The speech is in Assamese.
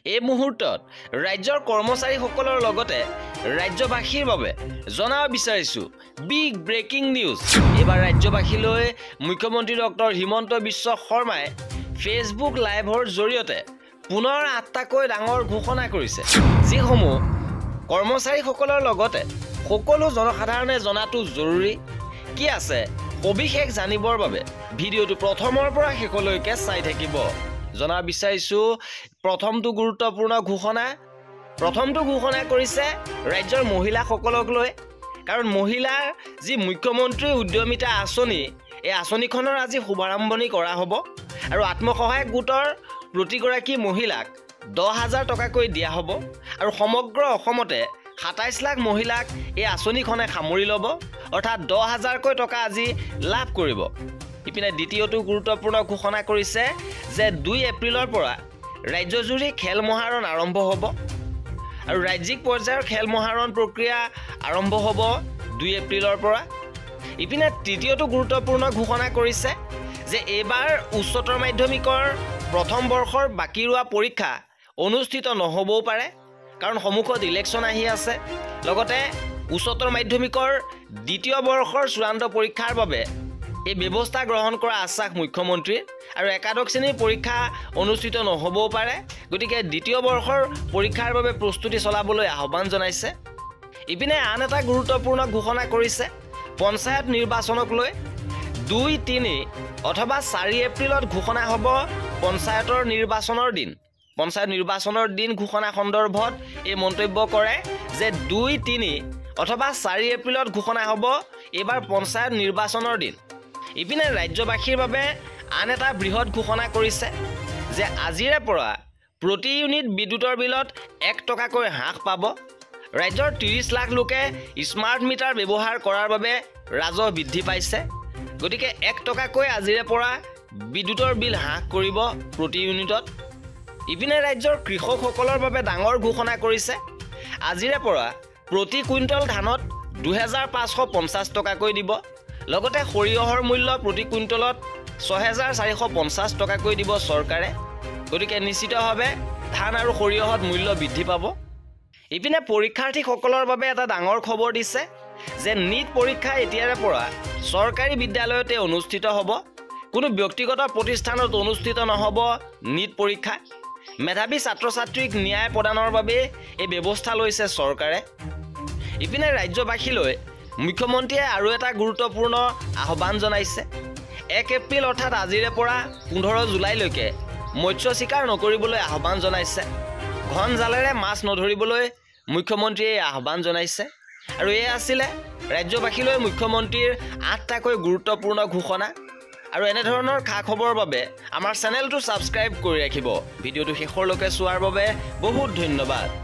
এই মুহূৰ্তত ৰাজ্যৰ কৰ্মচাৰীসকলৰ লগতে ৰাজ্যবাসীৰ বাবে জনাব বিচাৰিছো বিগ ব্ৰেকিং নিউজ। এবাৰ ৰাজ্যবাসীলৈ মুখ্যমন্ত্ৰী ডক্টৰ হিমন্ত বিশ্ব শৰ্মাই ফেচবুক লাইভৰ জৰিয়তে পুনৰ ৮টাকৈ ডাঙৰ ঘোষণা কৰিছে, যিসমূহ কৰ্মচাৰীসকলৰ লগতে সকলো জনসাধাৰণে জনাটো জৰুৰী। কি আছে সবিশেষ জানিবৰ বাবে ভিডিঅ'টো প্ৰথমৰ পৰা শেষলৈকে চাই থাকিব। জনাব বিচাৰিছো প্ৰথমটো গুৰুত্বপূৰ্ণ ঘোষণা কৰিছে ৰাজ্যৰ মহিলাসকলক লৈ। কাৰণ মহিলাৰ যি মুখ্যমন্ত্ৰী উদ্যমিতা আঁচনি, এই আঁচনিখনৰ আজি শুভাৰম্ভণি কৰা হ'ব আৰু আত্মসহায়ক গোটৰ প্ৰতিগৰাকী মহিলাক 10,000 টকাকৈ দিয়া হ'ব আৰু সমগ্ৰ অসমতে 27 লাখ মহিলাক এই আঁচনিখনে সামৰি ল'ব, অৰ্থাৎ 10,000কৈ টকা আজি লাভ কৰিব। ইপিনে দ্বিতীয়টো গুৰুত্বপূৰ্ণ ঘোষণা কৰিছে যে 2 এপ্ৰিলৰ পৰা ৰাজ্যজুৰি খেল মহাৰণ আৰম্ভ হ'ব আৰু ৰাজ্যিক পৰ্যায়ৰ খেল মহাৰণ প্ৰক্ৰিয়া আৰম্ভ হ'ব 2 এপ্ৰিলৰ পৰা। ইপিনে তৃতীয়টো গুৰুত্বপূৰ্ণ ঘোষণা কৰিছে যে এইবাৰ উচ্চতৰ মাধ্যমিকৰ প্ৰথম বৰ্ষৰ বাকী ৰোৱা পৰীক্ষা অনুষ্ঠিত নহ'বও পাৰে, কাৰণ সন্মুখত ইলেকশ্যন আহি আছে। লগতে উচ্চতৰ মাধ্যমিকৰ দ্বিতীয় বৰ্ষৰ চূড়ান্ত পৰীক্ষাৰ বাবে এই ব্যৱস্থা গ্ৰহণ কৰা আশ্বাস মুখ্যমন্ত্ৰীৰ, আৰু একাদশ শ্ৰেণীৰ পৰীক্ষা অনুষ্ঠিত নহ'বও পাৰে। গতিকে দ্বিতীয় বৰ্ষৰ পৰীক্ষাৰ বাবে প্ৰস্তুতি চলাবলৈ আহ্বান জনাইছে। ইপিনে আন এটা গুৰুত্বপূৰ্ণ ঘোষণা কৰিছে পঞ্চায়ত নিৰ্বাচনক লৈ। 2, 3 অথবা 4 এপ্ৰিলত ঘোষণা হ'ব পঞ্চায়তৰ নিৰ্বাচনৰ দিন। পঞ্চায়ত নিৰ্বাচনৰ দিন ঘোষণা সন্দৰ্ভত এই মন্তব্য কৰে যে 2, 3 অথবা 4 এপ্ৰিলত ঘোষণা হ'ব এইবাৰ পঞ্চায়ত নিৰ্বাচনৰ দিন। ইপিনে ৰাজ্যবাসীৰ বাবে আন এটা বৃহৎ ঘোষণা কৰিছে যে আজিৰে পৰা প্ৰতি ইউনিট বিদ্যুতৰ বিলত 1 টকাকৈ হ্ৰাস পাব। ৰাজ্যৰ 30 লাখ লোকে স্মাৰ্ট মিটাৰ ব্যৱহাৰ কৰাৰ বাবে ৰাজহ বৃদ্ধি পাইছে। গতিকে 1 টকাকৈ আজিৰে পৰা বিদ্যুতৰ বিল হ্ৰাস কৰিব প্ৰতি ইউনিটত। ইপিনে ৰাজ্যৰ কৃষকসকলৰ বাবে ডাঙৰ ঘোষণা কৰিছে। আজিৰে পৰা প্ৰতি কুইণ্টল ধানত 2,550 টকাকৈ দিব। লগতে সৰিয়হৰ মূল্য প্ৰতি কুইণ্টলত 6,450 টকাকৈ দিব চৰকাৰে। গতিকে নিশ্চিতভাৱে ধান আৰু সৰিয়হত মূল্য বৃদ্ধি পাব। ইপিনে পৰীক্ষাৰ্থীসকলৰ বাবে এটা ডাঙৰ খবৰ দিছে যে নীট পৰীক্ষা এতিয়াৰে পৰা চৰকাৰী বিদ্যালয়তে অনুষ্ঠিত হ'ব। কোনো ব্যক্তিগত প্ৰতিষ্ঠানত অনুষ্ঠিত নহ'ব নীট পৰীক্ষা। মেধাৱী ছাত্ৰ ছাত্ৰীক ন্যায় প্ৰদানৰ বাবে এই ব্যৱস্থা লৈছে চৰকাৰে। ইপিনে ৰাজ্যবাসীলৈ মুখ্যমন্ত্ৰীয়ে আৰু এটা গুৰুত্বপূৰ্ণ আহ্বান জনাইছে। 1 এপ্ৰিল অৰ্থাৎ আজিৰে পৰা 15 জুলাইলৈকে মৎস্য চিকাৰ নকৰিবলৈ আহ্বান জনাইছে। ঘন জালেৰে মাছ নধৰিবলৈ মুখ্যমন্ত্ৰীয়ে আহ্বান জনাইছে। আৰু এই আছিলে ৰাজ্যবাসীলৈ মুখ্যমন্ত্ৰীৰ 8টাকৈ গুৰুত্বপূৰ্ণ ঘোষণা। আৰু এনেধৰণৰ খা খবৰৰ বাবে আমাৰ চেনেলটো ছাবস্ক্ৰাইব কৰি ৰাখিব। ভিডিঅ'টো শেষলৈকে চোৱাৰ বাবে বহুত ধন্যবাদ।